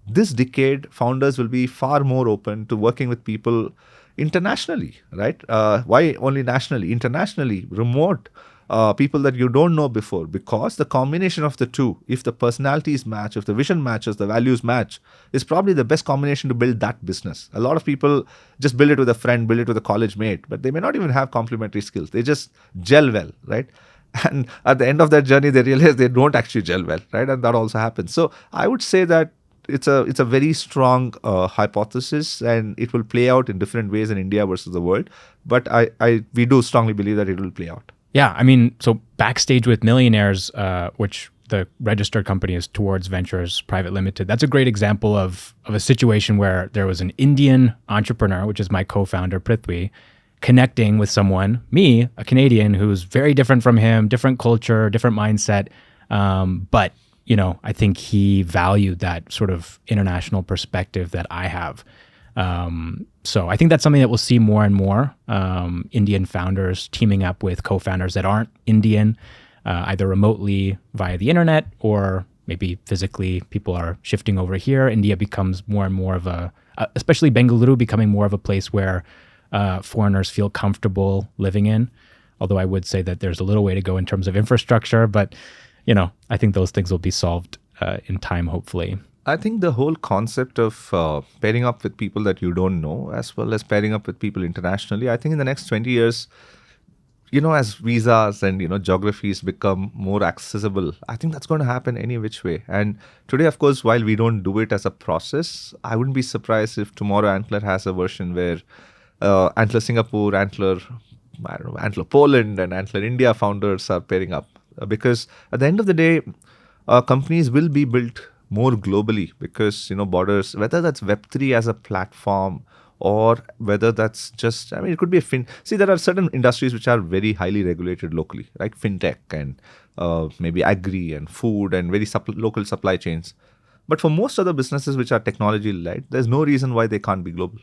this decade, founders will be far more open to working with people internationally, right? Why only nationally? Internationally, remote, people that you don't know before, because the combination of the two, if the personalities match, if the vision matches, the values match, is probably the best combination to build that business. A lot of people just build it with a friend, build it with a college mate, but they may not even have complementary skills. They just gel well, right? And at the end of that journey, they realize they don't actually gel well, right? And that also happens. So I would say that it's a very strong hypothesis, and it will play out in different ways in India versus the world. But we do strongly believe that it will play out. Yeah, I mean, so Backstage with Millionaires, which the registered company is Towards Ventures Private Limited. That's a great example of a situation where there was an Indian entrepreneur, which is my co-founder Prithvi, connecting with someone, me, a Canadian, who's very different from him, different culture, different mindset. But, I think he valued that sort of international perspective that I have. So I think that's something that we'll see more and more, Indian founders teaming up with co-founders that aren't Indian, either remotely via the internet or maybe physically. People are shifting over here. India becomes more and more of especially Bengaluru, becoming more of a place where foreigners feel comfortable living in. Although I would say that there's a little way to go in terms of infrastructure, but I think those things will be solved in time, hopefully. I think the whole concept of pairing up with people that you don't know, as well as pairing up with people internationally, I think in the next 20 years, as visas and, geographies become more accessible, I think that's going to happen any which way. And today, of course, while we don't do it as a process, I wouldn't be surprised if tomorrow Antler has a version where Antler Singapore, Antler Poland, and Antler India founders are pairing up. Because at the end of the day, companies will be built more globally, because borders, whether that's Web3 as a platform or whether that's just, it could be there are certain industries which are very highly regulated locally, like fintech and maybe agri and food and very local supply chains. But for most other businesses which are technology led, there's no reason why they can't be global.